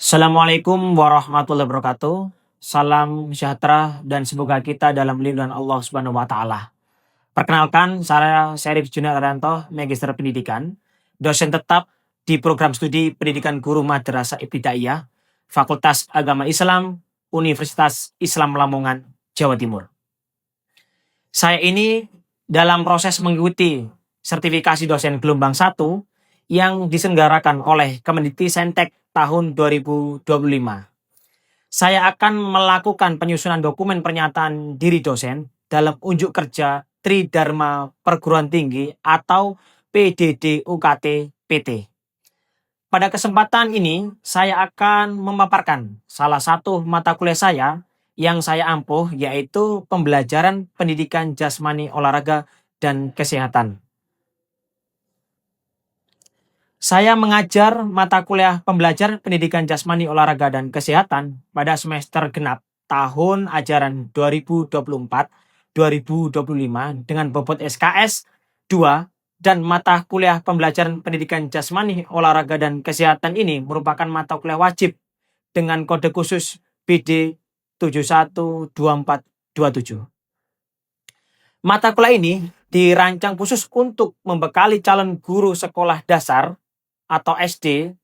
Assalamualaikum warahmatullahi wabarakatuh. Salam sejahtera dan semoga kita dalam lindungan Allah Subhanahu wa taala. Perkenalkan, saya Syarif Junior Arianto, Magister Pendidikan, dosen tetap di program studi Pendidikan Guru Madrasah Ibtidaiyah, Fakultas Agama Islam, Universitas Islam Lamongan, Jawa Timur. Saya ini dalam proses mengikuti sertifikasi dosen gelombang 1 yang diselenggarakan oleh Kemendikti-Saintek tahun 2025. Saya akan melakukan penyusunan dokumen pernyataan diri dosen dalam unjuk kerja Tridharma Perguruan Tinggi atau PDD UKT PT. Pada kesempatan ini, saya akan memaparkan salah satu mata kuliah saya yang saya ampuh, yaitu pembelajaran pendidikan jasmani, olahraga, dan kesehatan. Saya mengajar mata kuliah pembelajaran pendidikan jasmani, olahraga, dan kesehatan pada semester genap tahun ajaran 2024-2025 dengan bobot SKS 2 dan mata kuliah pembelajaran pendidikan jasmani, olahraga, dan kesehatan ini merupakan mata kuliah wajib dengan kode khusus BD 712427. Mata kuliah ini dirancang khusus untuk membekali calon guru sekolah dasar atau SD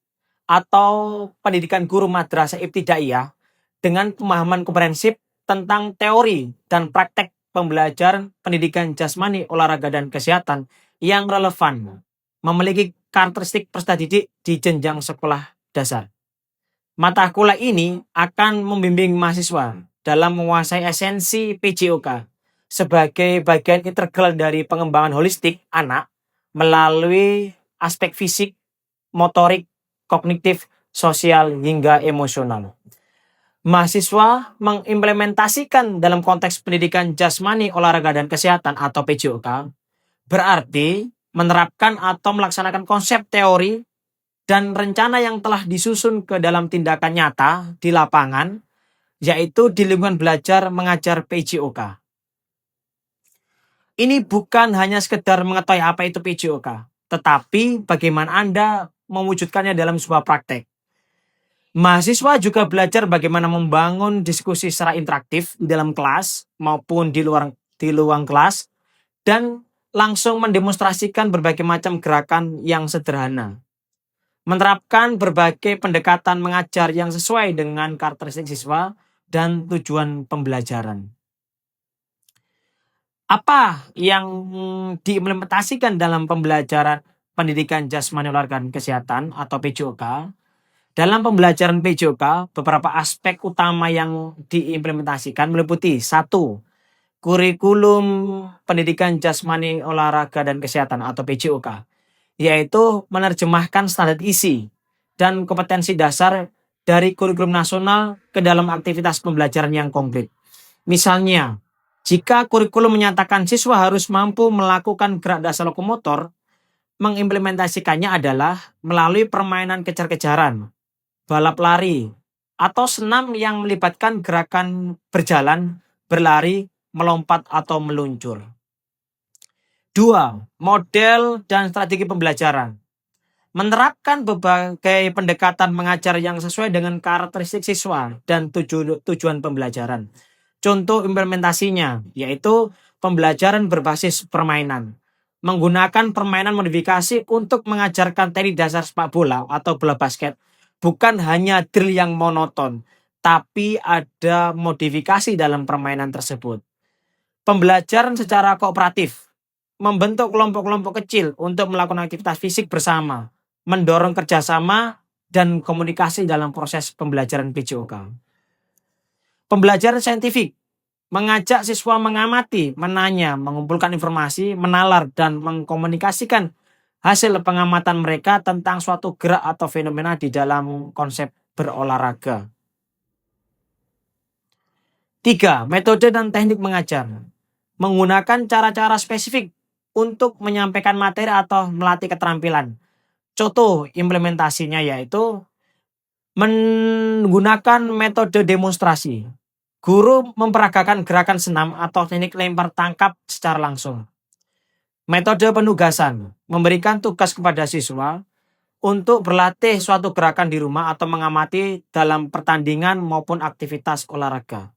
atau pendidikan guru madrasah ibtidaiyah dengan pemahaman komprehensif tentang teori dan praktek pembelajaran pendidikan jasmani, olahraga, dan kesehatan yang relevan, memiliki karakteristik peserta didik di jenjang sekolah dasar. Mata kuliah ini akan membimbing mahasiswa dalam menguasai esensi PJOK sebagai bagian integral dari pengembangan holistik anak melalui aspek fisik, motorik, kognitif, sosial, hingga emosional. Mahasiswa mengimplementasikan dalam konteks pendidikan jasmani, olahraga, dan kesehatan atau PJOK berarti menerapkan atau melaksanakan konsep teori dan rencana yang telah disusun ke dalam tindakan nyata di lapangan, yaitu di lingkungan belajar mengajar PJOK. Ini bukan hanya sekedar mengetahui apa itu PJOK, tetapi bagaimana Anda mewujudkannya dalam sebuah praktek. Mahasiswa juga belajar bagaimana membangun diskusi secara interaktif di dalam kelas maupun di luar kelas dan langsung mendemonstrasikan berbagai macam gerakan yang sederhana. Menerapkan berbagai pendekatan mengajar yang sesuai dengan karakteristik siswa dan tujuan pembelajaran. Apa yang diimplementasikan dalam pembelajaran pendidikan jasmani, olahraga, dan kesehatan atau PJOK? Dalam pembelajaran PJOK, beberapa aspek utama yang diimplementasikan meliputi 1. Kurikulum pendidikan jasmani, olahraga, dan kesehatan atau PJOK, yaitu menerjemahkan standar isi dan kompetensi dasar dari kurikulum nasional ke dalam aktivitas pembelajaran yang konkret. Misalnya, jika kurikulum menyatakan siswa harus mampu melakukan gerak dasar lokomotor, mengimplementasikannya adalah melalui permainan kejar-kejaran, balap lari, atau senam yang melibatkan gerakan berjalan, berlari, melompat, atau meluncur. 2. Model dan strategi pembelajaran. Menerapkan berbagai pendekatan mengajar yang sesuai dengan karakteristik siswa dan tujuan pembelajaran. Contoh implementasinya yaitu pembelajaran berbasis permainan. Menggunakan permainan modifikasi untuk mengajarkan teknik dasar sepak bola atau bola basket. Bukan hanya drill yang monoton, tapi ada modifikasi dalam permainan tersebut. Pembelajaran secara kooperatif. Membentuk kelompok-kelompok kecil untuk melakukan aktivitas fisik bersama. Mendorong kerjasama dan komunikasi dalam proses pembelajaran PJOK. Pembelajaran saintifik. Mengajak siswa mengamati, menanya, mengumpulkan informasi, menalar, dan mengkomunikasikan hasil pengamatan mereka tentang suatu gerak atau fenomena di dalam konsep berolahraga. 3. Metode dan teknik mengajar. Menggunakan cara-cara spesifik untuk menyampaikan materi atau melatih keterampilan. Contoh implementasinya yaitu menggunakan metode demonstrasi. Guru memperagakan gerakan senam atau teknik lempar tangkap secara langsung. Metode penugasan, memberikan tugas kepada siswa untuk berlatih suatu gerakan di rumah atau mengamati dalam pertandingan maupun aktivitas olahraga.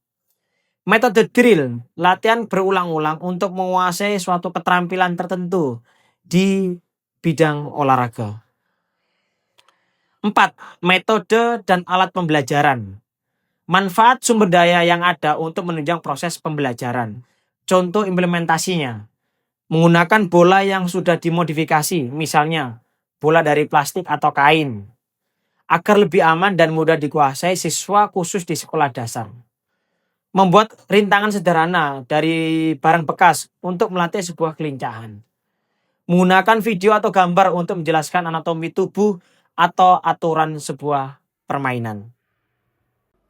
Metode drill, latihan berulang-ulang untuk menguasai suatu keterampilan tertentu di bidang olahraga. 4. Metode dan alat pembelajaran. Manfaat sumber daya yang ada untuk menunjang proses pembelajaran. Contoh implementasinya, menggunakan bola yang sudah dimodifikasi, misalnya bola dari plastik atau kain, agar lebih aman dan mudah dikuasai siswa khusus di sekolah dasar. Membuat rintangan sederhana dari barang bekas untuk melatih sebuah kelincahan. Menggunakan video atau gambar untuk menjelaskan anatomi tubuh atau aturan sebuah permainan.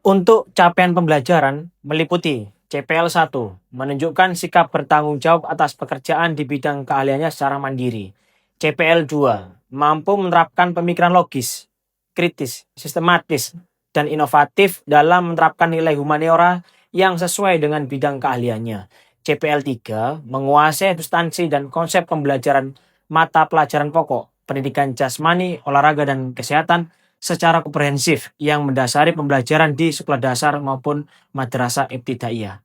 Untuk capaian pembelajaran meliputi CPL 1, menunjukkan sikap bertanggung jawab atas pekerjaan di bidang keahliannya secara mandiri. CPL 2, mampu menerapkan pemikiran logis, kritis, sistematis, dan inovatif dalam menerapkan nilai humaniora yang sesuai dengan bidang keahliannya. CPL 3, menguasai substansi dan konsep pembelajaran mata pelajaran pokok, pendidikan jasmani, olahraga, dan kesehatan secara komprehensif yang mendasari pembelajaran di sekolah dasar maupun madrasah ibtidaiyah.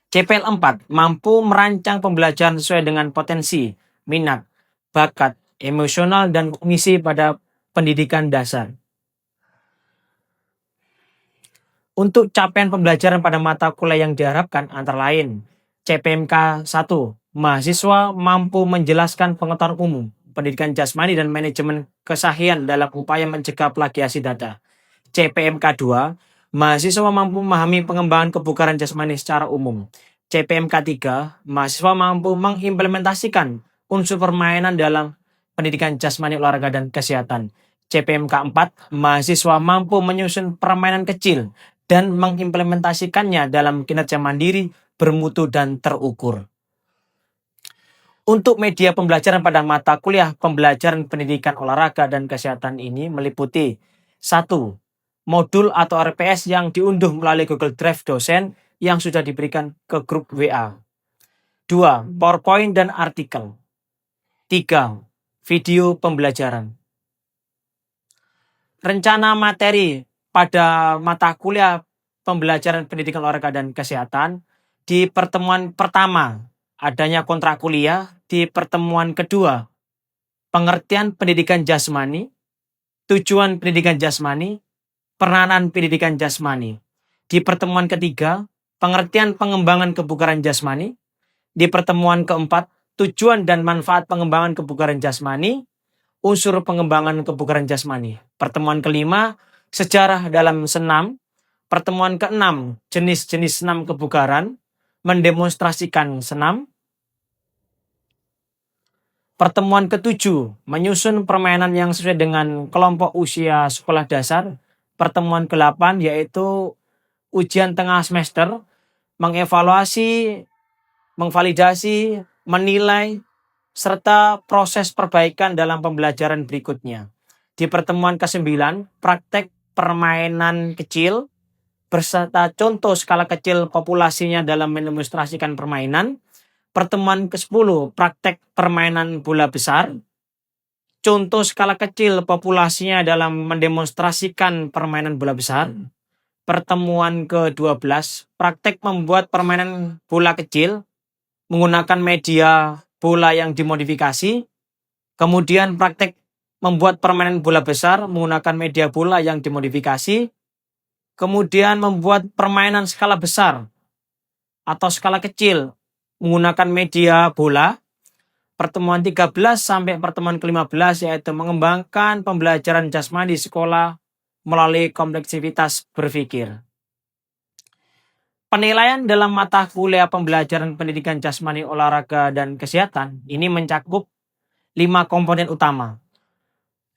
CPL 4, mampu merancang pembelajaran sesuai dengan potensi, minat, bakat, emosional, dan kognisi pada pendidikan dasar. Untuk capaian pembelajaran pada mata kuliah yang diharapkan antara lain CPMK 1, mahasiswa mampu menjelaskan pengetahuan umum, pendidikan jasmani, dan manajemen kesahihan dalam upaya mencegah plagiasi data. CPMK 2, mahasiswa mampu memahami pengembangan kebugaran jasmani secara umum. CPMK 3, mahasiswa mampu mengimplementasikan unsur permainan dalam pendidikan jasmani, olahraga, dan kesehatan. CPMK 4, mahasiswa mampu menyusun permainan kecil dan mengimplementasikannya dalam kinerja mandiri, bermutu, dan terukur. Untuk media pembelajaran pada mata kuliah pembelajaran pendidikan olahraga dan kesehatan ini meliputi 1. Modul atau RPS yang diunduh melalui Google Drive dosen yang sudah diberikan ke grup WA. 2. PowerPoint dan artikel. 3. Video pembelajaran. Rencana materi pada mata kuliah pembelajaran pendidikan olahraga dan kesehatan. Di pertemuan pertama, adanya kontrak kuliah. Di pertemuan kedua, pengertian pendidikan jasmani, tujuan pendidikan jasmani, peranan pendidikan jasmani. Di pertemuan ketiga, pengertian pengembangan kebugaran jasmani. Di pertemuan keempat, tujuan dan manfaat pengembangan kebugaran jasmani, unsur pengembangan kebugaran jasmani. Pertemuan kelima, sejarah dalam senam. Pertemuan keenam, jenis-jenis senam kebugaran, mendemonstrasikan senam. Pertemuan ketujuh, menyusun permainan yang sesuai dengan kelompok usia sekolah dasar. Pertemuan ke-8 yaitu ujian tengah semester, mengevaluasi, mengvalidasi, menilai, serta proses perbaikan dalam pembelajaran berikutnya. Di pertemuan ke-9, praktek permainan kecil, berserta contoh skala kecil populasinya dalam mendemonstrasikan permainan. Pertemuan ke-10, praktek permainan bola besar, contoh skala kecil populasinya dalam mendemonstrasikan permainan bola besar. Pertemuan ke-12, praktek membuat permainan bola kecil menggunakan media bola yang dimodifikasi. Kemudian praktek membuat permainan bola besar menggunakan media bola yang dimodifikasi. Kemudian membuat permainan skala besar atau skala kecil menggunakan media bola. Pertemuan 13 sampai pertemuan ke-15 yaitu mengembangkan pembelajaran jasmani di sekolah melalui kompleksivitas berpikir. Penilaian dalam mata kuliah pembelajaran pendidikan jasmani, olahraga, dan kesehatan ini mencakup 5 komponen utama,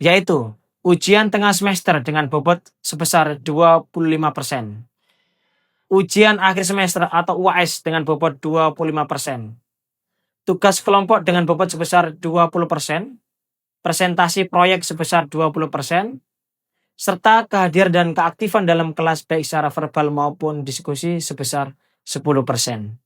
yaitu ujian tengah semester dengan bobot sebesar 25%, ujian akhir semester atau UAS dengan bobot 25%, tugas kelompok dengan bobot sebesar 20%, presentasi proyek sebesar 20%, serta kehadiran dan keaktifan dalam kelas baik secara verbal maupun diskusi sebesar 10%.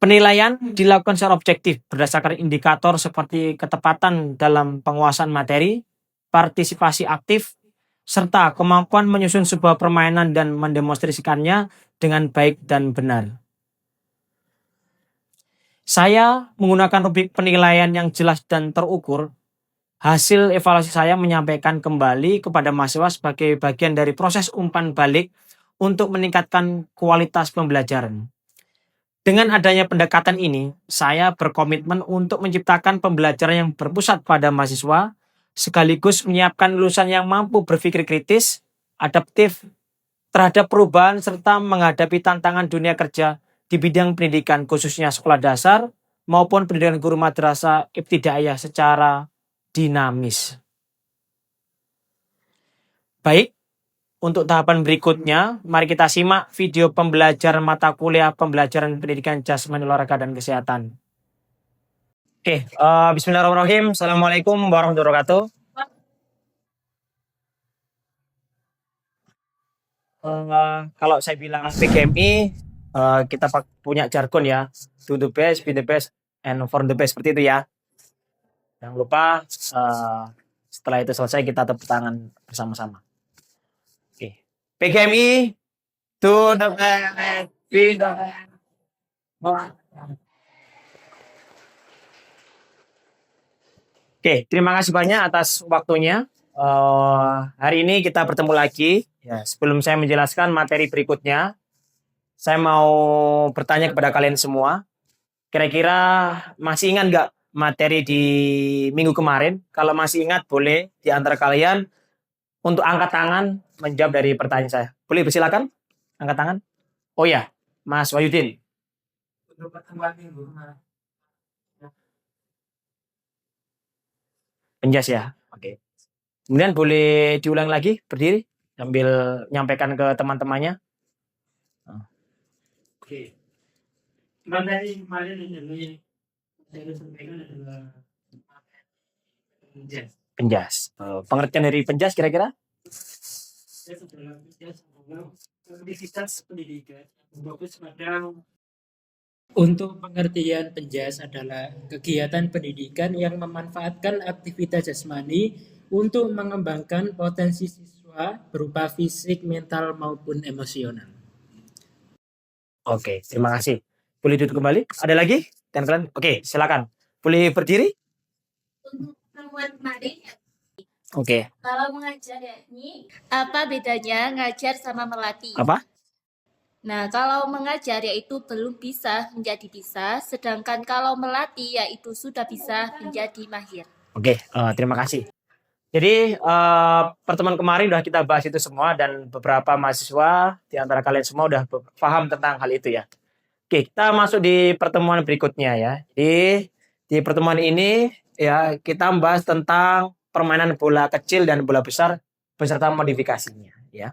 Penilaian dilakukan secara objektif berdasarkan indikator seperti ketepatan dalam penguasaan materi, partisipasi aktif, serta kemampuan menyusun sebuah permainan dan mendemonstrasikannya dengan baik dan benar. Saya menggunakan rubrik penilaian yang jelas dan terukur. Hasil evaluasi saya menyampaikan kembali kepada mahasiswa sebagai bagian dari proses umpan balik untuk meningkatkan kualitas pembelajaran. Dengan adanya pendekatan ini, saya berkomitmen untuk menciptakan pembelajaran yang berpusat pada mahasiswa, sekaligus menyiapkan lulusan yang mampu berpikir kritis, adaptif terhadap perubahan, serta menghadapi tantangan dunia kerja di bidang pendidikan, khususnya sekolah dasar maupun pendidikan guru madrasah ibtidaiyah secara dinamis. Baik, untuk tahapan berikutnya, mari kita simak video pembelajaran mata kuliah pembelajaran pendidikan jasmani olahraga dan kesehatan. Oke, bismillahirrahmanirrahim. Assalamualaikum warahmatullahi wabarakatuh. Kalau saya bilang PGMI, kita punya jargon ya, do the best, be the best, and for the best, seperti itu ya. Jangan lupa setelah itu selesai kita tepuk tangan bersama-sama. Oke, PGMI, do the best, be the best. Oke, terima kasih banyak atas waktunya. Hari ini kita bertemu lagi. Ya, sebelum saya menjelaskan materi berikutnya, saya mau bertanya kepada kalian semua. Kira-kira masih ingat nggak materi di minggu kemarin? Kalau masih ingat, boleh di antara kalian untuk angkat tangan menjawab dari pertanyaan saya. Boleh persilakan angkat tangan. Oh ya, Mas Wahyudin. Untuk pertemuan minggu kemarin. Penjas ya. Oke. Kemudian boleh diulang lagi berdiri sambil menyampaikan ke teman-temannya. Oke. Materi kemarin ini saya sampaikan adalah penjas. Penjas. Pengertian dari penjas kira-kira? Penjas adalah penjas aktivitas pendidikan fokus pada. Untuk pengertian penjas adalah kegiatan pendidikan yang memanfaatkan aktivitas jasmani untuk mengembangkan potensi siswa berupa fisik, mental, maupun emosional. Oke, terima kasih. Boleh duduk kembali? Ada lagi? Dan kalian? Oke, silakan. Boleh berdiri? Untuk pertemuan kemarin, Oke. kalau mengajar yakni apa bedanya ngajar sama melatih? Apa? Nah, kalau mengajar yaitu belum bisa menjadi bisa, sedangkan kalau melatih yaitu sudah bisa menjadi mahir. Oke, terima kasih. Jadi pertemuan kemarin udah kita bahas itu semua dan beberapa mahasiswa di antara kalian semua udah paham tentang hal itu ya. Oke, kita masuk di pertemuan berikutnya ya. Jadi di pertemuan ini ya kita membahas tentang permainan bola kecil dan bola besar beserta modifikasinya ya.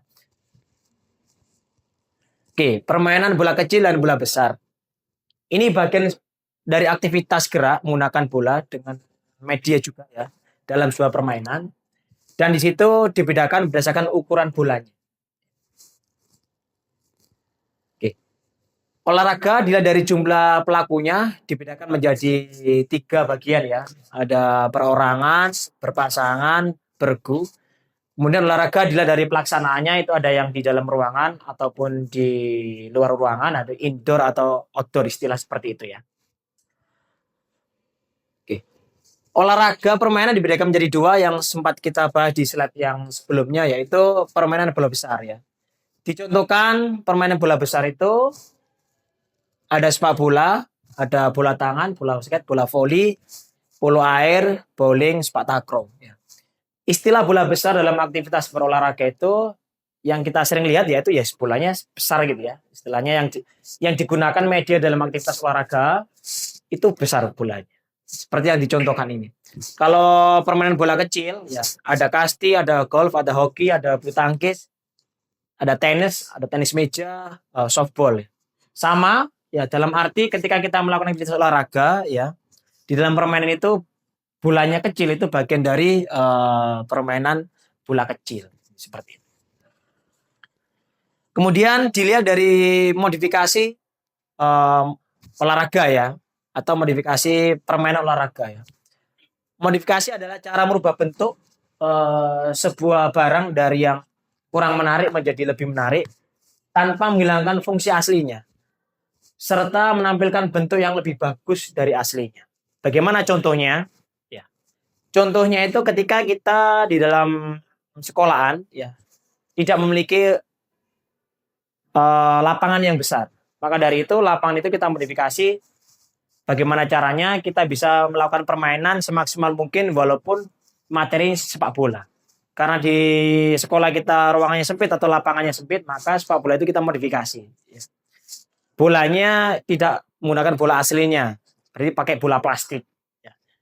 Oke, permainan bola kecil dan bola besar. Ini bagian dari aktivitas gerak menggunakan bola dengan media juga ya dalam sebuah permainan. Dan di situ dibedakan berdasarkan ukuran bolanya. Oke. Olahraga dilihat dari jumlah pelakunya dibedakan menjadi 3 bagian ya. Ada perorangan, berpasangan, bergu. Kemudian olahraga dilihat dari pelaksanaannya itu ada yang di dalam ruangan ataupun di luar ruangan, ada indoor atau outdoor istilah seperti itu ya. Oke. Olahraga permainan dibedakan menjadi 2 yang sempat kita bahas di slide yang sebelumnya yaitu permainan bola besar ya. Dicontohkan permainan bola besar itu ada sepak bola, ada bola tangan, bola basket, bola voli, polo air, bowling, sepak takraw ya. Istilah bola besar dalam aktivitas berolahraga itu yang kita sering lihat yaitu ya bolanya besar gitu ya. Istilahnya yang digunakan media dalam aktivitas olahraga itu besar bolanya. Seperti yang dicontohkan ini. Kalau permainan bola kecil ya ada kasti, ada golf, ada hoki, ada bulu tangkis, ada tenis meja, softball. Sama ya dalam arti ketika kita melakukan aktivitas olahraga ya di dalam permainan itu bolanya kecil itu bagian dari permainan bola kecil seperti itu. Kemudian dilihat dari modifikasi olahraga ya, atau modifikasi permainan olahraga ya. Modifikasi adalah cara merubah bentuk sebuah barang dari yang kurang menarik menjadi lebih menarik tanpa menghilangkan fungsi aslinya, serta menampilkan bentuk yang lebih bagus dari aslinya. Bagaimana contohnya? Ya. Contohnya itu ketika kita di dalam sekolahan ya tidak memiliki lapangan yang besar. Maka dari itu lapangan itu kita modifikasi bagaimana caranya kita bisa melakukan permainan semaksimal mungkin walaupun materi sepak bola. Karena di sekolah kita ruangannya sempit atau lapangannya sempit, maka sepak bola itu kita modifikasi. Bolanya tidak menggunakan bola aslinya, berarti pakai bola plastik.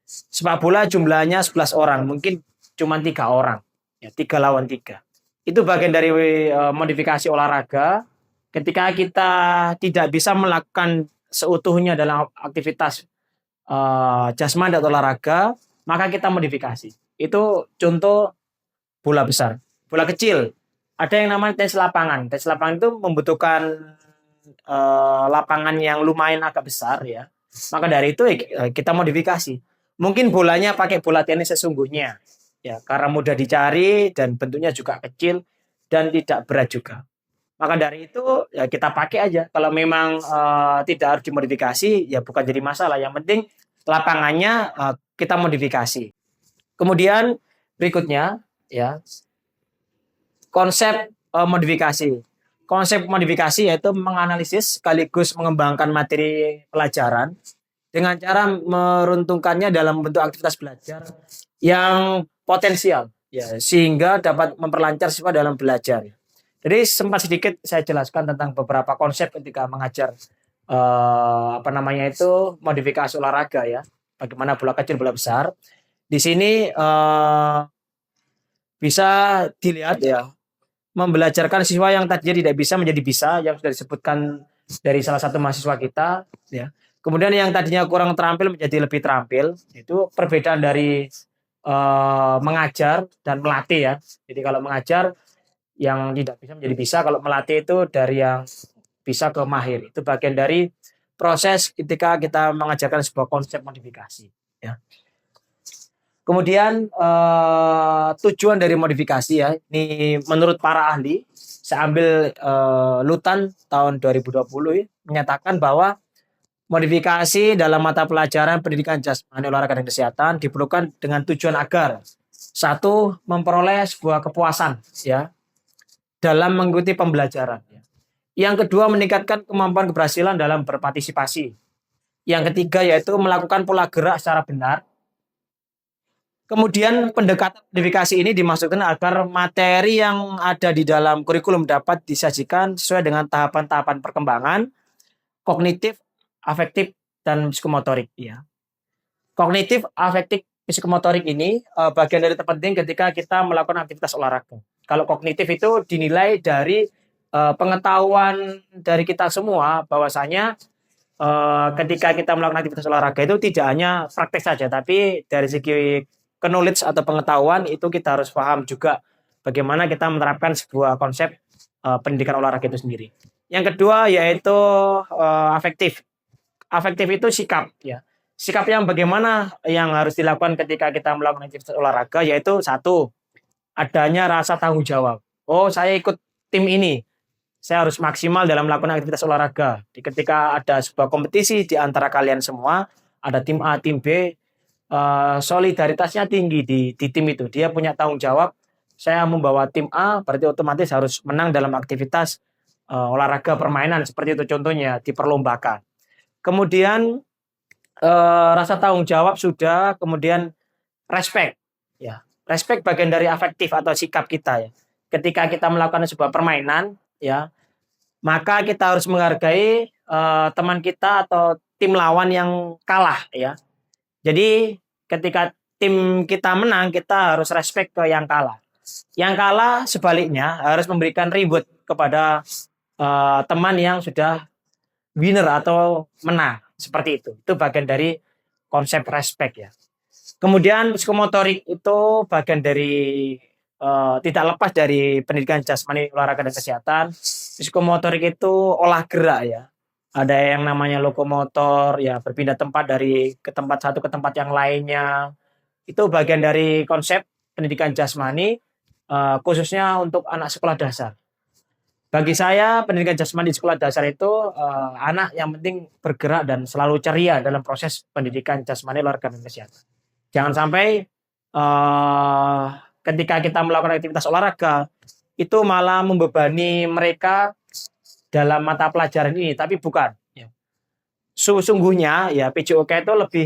Sepak bola jumlahnya 11 orang, mungkin cuma 3 orang, ya 3 lawan 3. Itu bagian dari modifikasi olahraga. Ketika kita tidak bisa melakukan seutuhnya dalam aktivitas jasmani atau olahraga, maka kita modifikasi. Itu contoh bola besar. Bola kecil, ada yang namanya tenis lapangan. Tenis lapangan itu membutuhkan lapangan yang lumayan agak besar ya. Maka dari itu kita modifikasi. Mungkin bolanya pakai bola tenis sesungguhnya, ya karena mudah dicari dan bentuknya juga kecil dan tidak berat juga. Maka dari itu ya kita pakai aja. Kalau memang tidak harus dimodifikasi, ya bukan jadi masalah. Yang penting lapangannya kita modifikasi. Kemudian berikutnya ya konsep modifikasi. Konsep modifikasi yaitu menganalisis sekaligus mengembangkan materi pelajaran dengan cara meruntuhkannya dalam bentuk aktivitas belajar yang potensial ya sehingga dapat memperlancar siswa dalam belajar. Jadi sempat sedikit saya jelaskan tentang beberapa konsep ketika mengajar modifikasi olahraga ya. Bagaimana bola kecil, bola besar. Di sini bisa dilihat ya membelajarkan siswa yang tadinya tidak bisa menjadi bisa yang sudah disebutkan dari salah satu mahasiswa kita ya. Kemudian yang tadinya kurang terampil menjadi lebih terampil. Itu perbedaan dari mengajar dan melatih ya. Jadi kalau mengajar yang tidak bisa menjadi bisa, kalau melatih itu dari yang bisa ke mahir. Itu bagian dari proses ketika kita mengajarkan sebuah konsep modifikasi ya. Kemudian tujuan dari modifikasi ya, ini menurut para ahli, saya ambil Lutan tahun 2020 ya, menyatakan bahwa modifikasi dalam mata pelajaran pendidikan jasmani, olahraga dan kesehatan diperlukan dengan tujuan agar satu memperoleh sebuah kepuasan ya dalam mengikuti pembelajaran. Yang kedua meningkatkan kemampuan keberhasilan dalam berpartisipasi. Yang ketiga yaitu melakukan pola gerak secara benar. Kemudian pendekatan modifikasi ini dimaksudkan agar materi yang ada di dalam kurikulum dapat disajikan sesuai dengan tahapan-tahapan perkembangan kognitif, afektif, dan psikomotorik. Ya. Kognitif, afektif, psikomotorik ini bagian dari terpenting ketika kita melakukan aktivitas olahraga. Kalau kognitif itu dinilai dari pengetahuan dari kita semua bahwasanya ketika kita melakukan aktivitas olahraga itu tidak hanya praktek saja, tapi dari segi knowledge atau pengetahuan itu kita harus paham juga bagaimana kita menerapkan sebuah konsep pendidikan olahraga itu sendiri. Yang kedua yaitu afektif. Afektif itu sikap ya. Sikap yang bagaimana yang harus dilakukan ketika kita melakukan aktivitas olahraga yaitu satu, adanya rasa tanggung jawab. Oh, saya ikut tim ini. Saya harus maksimal dalam melakukan aktivitas olahraga. Ketika ada sebuah kompetisi di antara kalian semua, ada tim A, tim B, solidaritasnya tinggi di tim itu. Dia punya tanggung jawab. Saya membawa tim A, berarti otomatis harus menang dalam aktivitas olahraga permainan. Seperti itu contohnya, diperlombakan. Kemudian rasa tanggung jawab sudah, kemudian respect. Ya, respect bagian dari afektif atau sikap kita ya. Ketika kita melakukan sebuah permainan, ya, maka kita harus menghargai teman kita atau tim lawan yang kalah ya. Jadi ketika tim kita menang, kita harus respect ke yang kalah. Yang kalah sebaliknya harus memberikan reward kepada teman yang sudah winner atau menang. Seperti itu. Itu bagian dari konsep respect ya. Kemudian psikomotorik itu bagian dari tidak lepas dari pendidikan jasmani, olahraga dan kesehatan. Psikomotorik itu olah gerak ya. ada yang namanya lokomotor, ya berpindah tempat dari ke tempat satu ke tempat yang lainnya. Itu bagian dari konsep pendidikan jasmani, khususnya untuk anak sekolah dasar. Bagi saya pendidikan jasmani di sekolah dasar itu anak yang penting bergerak dan selalu ceria dalam proses pendidikan jasmani, olahraga dan kesehatan. Jangan sampai eh, ketika kita melakukan aktivitas olahraga itu malah membebani mereka dalam mata pelajaran ini, tapi bukan. Ya. Sesungguhnya ya PJOK itu lebih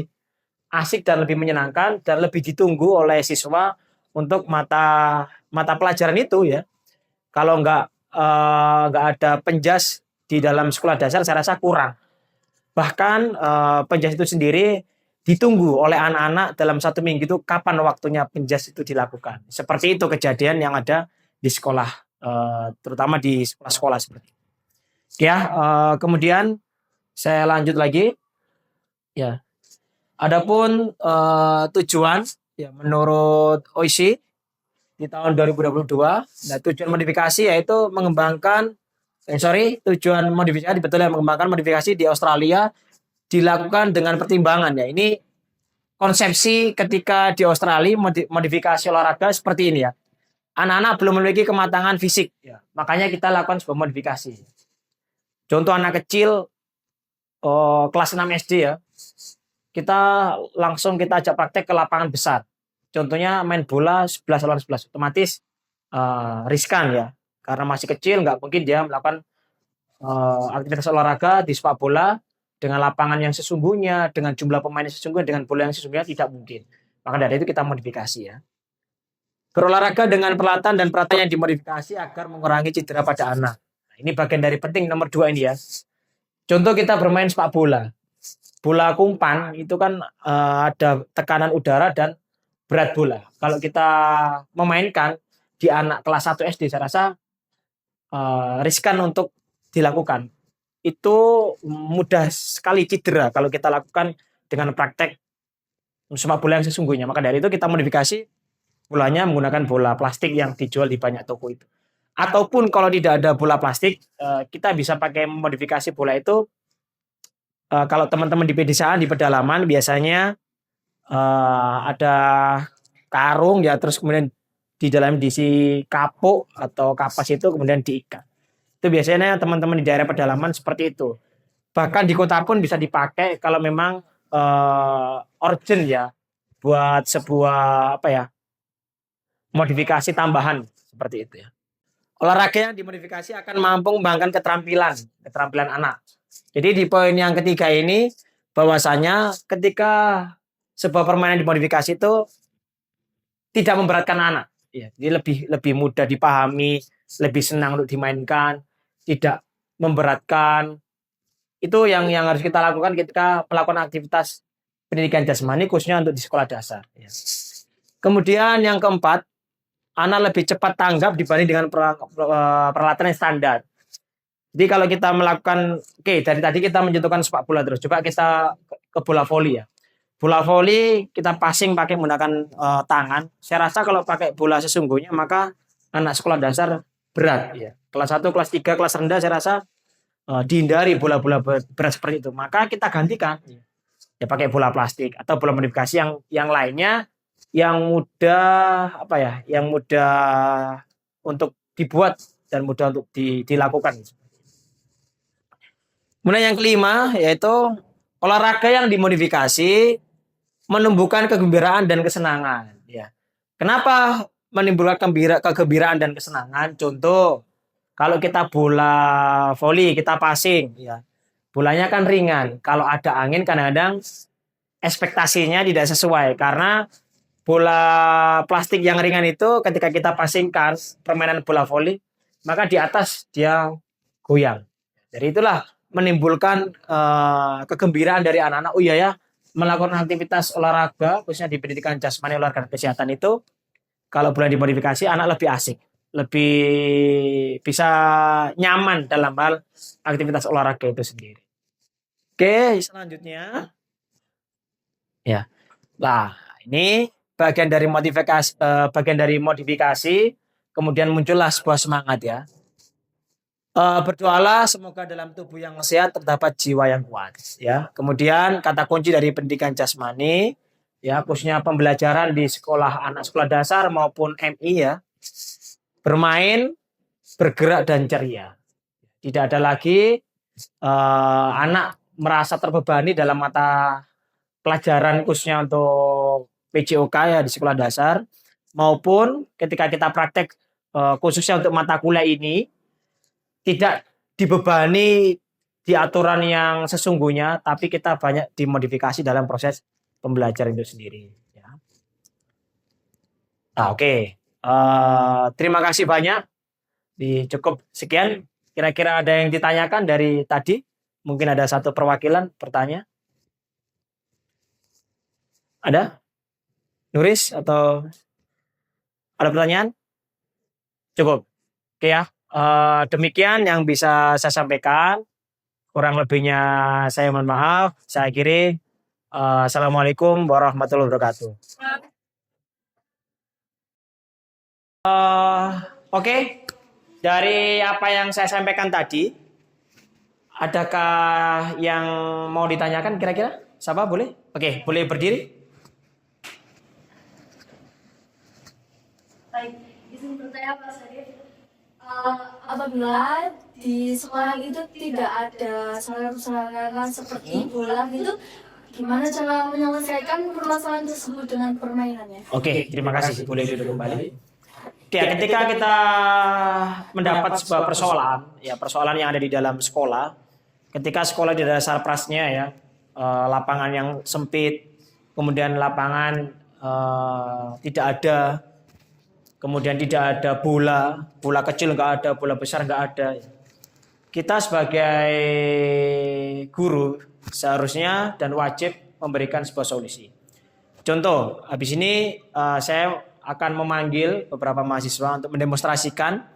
asik dan lebih menyenangkan dan lebih ditunggu oleh siswa untuk mata mata pelajaran itu ya. Kalau nggak ada penjas di dalam sekolah dasar, saya rasa kurang. Bahkan penjas itu sendiri ditunggu oleh anak-anak dalam 1 minggu itu kapan waktunya penjas itu dilakukan. Seperti itu kejadian yang ada di sekolah, terutama di sekolah-sekolah seperti itu. Ya, kemudian saya lanjut lagi. Ya, adapun tujuan ya menurut OIC di tahun 2022, nah tujuan modifikasi yaitu mengembangkan tujuan modifikasi betulnya mengembangkan modifikasi di Australia dilakukan dengan pertimbangan ya. Ini konsepsi ketika di Australia modifikasi olahraga seperti ini ya. Anak-anak belum memiliki kematangan fisik ya. Makanya kita lakukan sebuah modifikasi. Contoh anak kecil kelas 6 SD ya. Kita langsung kita ajak praktek ke lapangan besar. Contohnya main bola 11 lawan 11, otomatis riskan ya. Karena masih kecil nggak mungkin dia melakukan aktivitas olahraga di sepak bola dengan lapangan yang sesungguhnya, dengan jumlah pemain yang sesungguhnya, dengan bola yang sesungguhnya tidak mungkin. Maka dari itu kita modifikasi ya. Berolahraga dengan peralatan dan peralatan yang dimodifikasi agar mengurangi cedera pada anak. Nah, ini bagian dari penting nomor 2 ini ya. Contoh kita bermain sepak bola. Bola kumpan itu kan ada tekanan udara dan berat bola. Kalau kita memainkan di anak kelas 1 SD, saya rasa riskan untuk dilakukan. Itu mudah sekali cedera kalau kita lakukan dengan praktek sepak bola yang sesungguhnya. Maka dari itu kita modifikasi bolanya menggunakan bola plastik yang dijual di banyak toko itu. Ataupun kalau tidak ada bola plastik, kita bisa pakai modifikasi bola itu. Kalau teman-teman di pedesaan di pedalaman biasanya ada karung ya, terus kemudian di dalam diisi kapuk atau kapas itu kemudian diikat. Itu biasanya teman-teman di daerah pedalaman seperti itu. Bahkan di kota pun bisa dipakai kalau memang urgent ya, buat sebuah apa ya, modifikasi tambahan seperti itu ya. Olahraga yang dimodifikasi akan mampu mengembangkan keterampilan anak. Jadi di poin yang ketiga ini bahwasanya ketika sebuah permainan dimodifikasi itu tidak memberatkan anak, ya, jadi lebih mudah dipahami, lebih senang untuk dimainkan, tidak memberatkan. Itu yang harus kita lakukan ketika melakukan aktivitas pendidikan jasmani khususnya untuk di sekolah dasar. Ya. Kemudian yang keempat, anak lebih cepat tanggap dibanding dengan peralatan yang standar. Jadi kalau kita melakukan, dari tadi kita mencontohkan sepak bola terus, coba kita ke bola voli ya. Bola voli kita passing pakai menggunakan tangan. Saya rasa kalau pakai bola sesungguhnya maka anak sekolah dasar berat ya. Kelas 1, kelas 3, kelas rendah saya rasa dihindari bola-bola berat seperti itu. Maka kita gantikan ya pakai bola plastik atau bola modifikasi yang lainnya yang mudah yang mudah untuk dibuat dan mudah untuk dilakukan. Kemudian yang kelima yaitu olahraga yang dimodifikasi menumbuhkan kegembiraan dan kesenangan. Ya. Kenapa menimbulkan kegembiraan dan kesenangan? Contoh, kalau kita bola voli, kita passing, ya, bolanya kan ringan. Kalau ada angin kadang-kadang ekspektasinya tidak sesuai karena bola plastik yang ringan itu ketika kita passingkan permainan bola voli, maka di atas dia goyang. Jadi itulah menimbulkan kegembiraan dari anak-anak. Oh iya ya, melakukan aktivitas olahraga khususnya di pendidikan jasmani olahraga dan kesehatan itu kalau boleh dimodifikasi anak lebih asik, lebih bisa nyaman dalam hal aktivitas olahraga itu sendiri. Oke, selanjutnya ya. Nah, ini bagian dari modifikasi kemudian muncullah sebuah semangat ya. Berdoalah semoga dalam tubuh yang sehat terdapat jiwa yang kuat ya. Kemudian kata kunci dari pendidikan jasmani ya khususnya pembelajaran di sekolah anak sekolah dasar maupun MI ya. Bermain, bergerak dan ceria. Tidak ada lagi anak merasa terbebani dalam mata pelajaran khususnya untuk PJOK ya di sekolah dasar maupun ketika kita praktek khususnya untuk mata kuliah ini tidak dibebani di aturan yang sesungguhnya, tapi kita banyak dimodifikasi dalam proses pembelajaran itu sendiri. Ya. Nah, oke. Terima kasih banyak. Cukup sekian. Kira-kira ada yang ditanyakan dari tadi? Mungkin ada satu perwakilan bertanya. Ada? Nuris atau ada pertanyaan? Cukup. Oke ya. Demikian yang bisa saya sampaikan. Kurang lebihnya saya mohon maaf. Saya akhiri. Assalamualaikum warahmatullahi wabarakatuh. Oke. Dari apa yang saya sampaikan tadi, adakah yang mau ditanyakan kira-kira? Siapa boleh? Oke, boleh berdiri. Baik, izin bertanya Pak Syarif. Apabila di sekolah itu tidak ada sarana seperti bola itu, gimana cara menyelesaikan permasalahan tersebut dengan permainannya? Oke, terima kasih. Boleh duduk kembali. Ya, ketika kita mendapat sebuah persoalan, ya persoalan yang ada di dalam sekolah, ketika sekolah di dasar prasnya ya, lapangan yang sempit, kemudian lapangan tidak ada, kemudian tidak ada bola kecil nggak ada, bola besar nggak ada. Kita sebagai guru seharusnya dan wajib memberikan sebuah solusi. Contoh, habis ini saya akan memanggil beberapa mahasiswa untuk mendemonstrasikan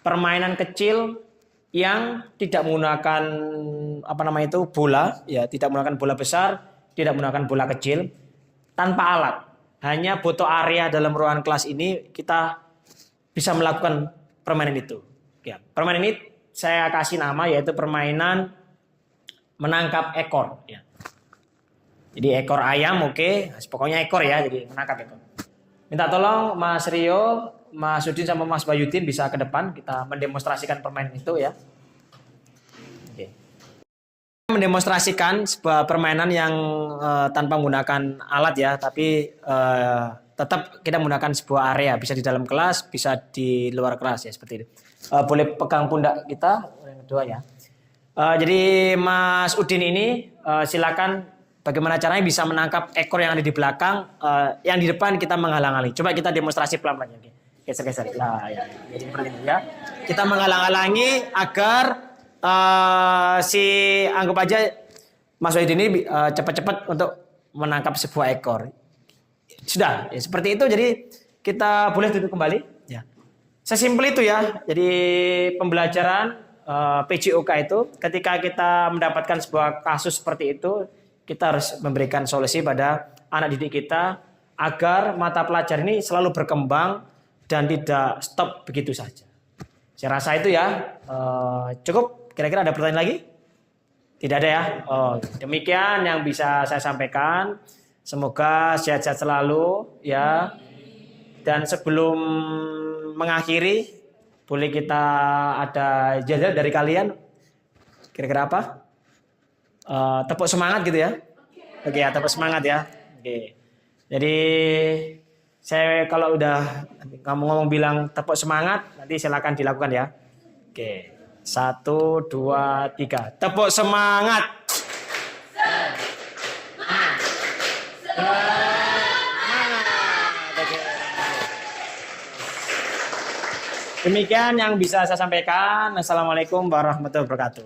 permainan kecil yang tidak menggunakan bola, ya tidak menggunakan bola besar, tidak menggunakan bola kecil, tanpa alat. Hanya butuh area dalam ruangan kelas ini kita bisa melakukan permainan itu. Ya, permainan ini saya kasih nama yaitu permainan menangkap ekor. Ya. Jadi ekor ayam, oke, pokoknya ekor ya, jadi menangkap ekor. Minta tolong Mas Rio, Mas Udin sama Mas Bayudin bisa ke depan kita mendemonstrasikan permainan itu ya. Oke. Mendemonstrasikan sebuah permainan yang tanpa menggunakan alat ya, tapi tetap kita menggunakan sebuah area, bisa di dalam kelas, bisa di luar kelas ya seperti itu. Boleh pegang pundak kita yang kedua ya. Jadi Mas Udin ini silakan bagaimana caranya bisa menangkap ekor yang ada di belakang, yang di depan kita menghalang-halangi. Coba kita demonstrasi pelan-pelan. Oke. Geser-geser. Nah, ya. Jadi seperti itu ya. Kita menghalang-halangi agar anggap aja Mas Wahid ini cepat-cepat untuk menangkap sebuah ekor. Sudah, ya, seperti itu. Jadi kita boleh duduk kembali. Ya. Sesimpel itu ya. Jadi pembelajaran PJOK itu ketika kita mendapatkan sebuah kasus seperti itu, kita harus memberikan solusi pada anak didik kita agar mata pelajaran ini selalu berkembang dan tidak stop begitu saja. Saya rasa itu ya. Cukup. Kira-kira ada pertanyaan lagi? Tidak ada ya? Demikian yang bisa saya sampaikan. Semoga sehat-sehat selalu ya. Dan sebelum mengakhiri, boleh kita ada ijazah dari kalian? Kira-kira apa? Tepuk semangat gitu ya? Oke ya, tepuk semangat ya. Oke. Jadi saya kalau udah ngomong bilang tepuk semangat, nanti silakan dilakukan ya. Oke. 1, 2, 3. Tepuk semangat. Demikian yang bisa saya sampaikan. Assalamualaikum warahmatullahi wabarakatuh.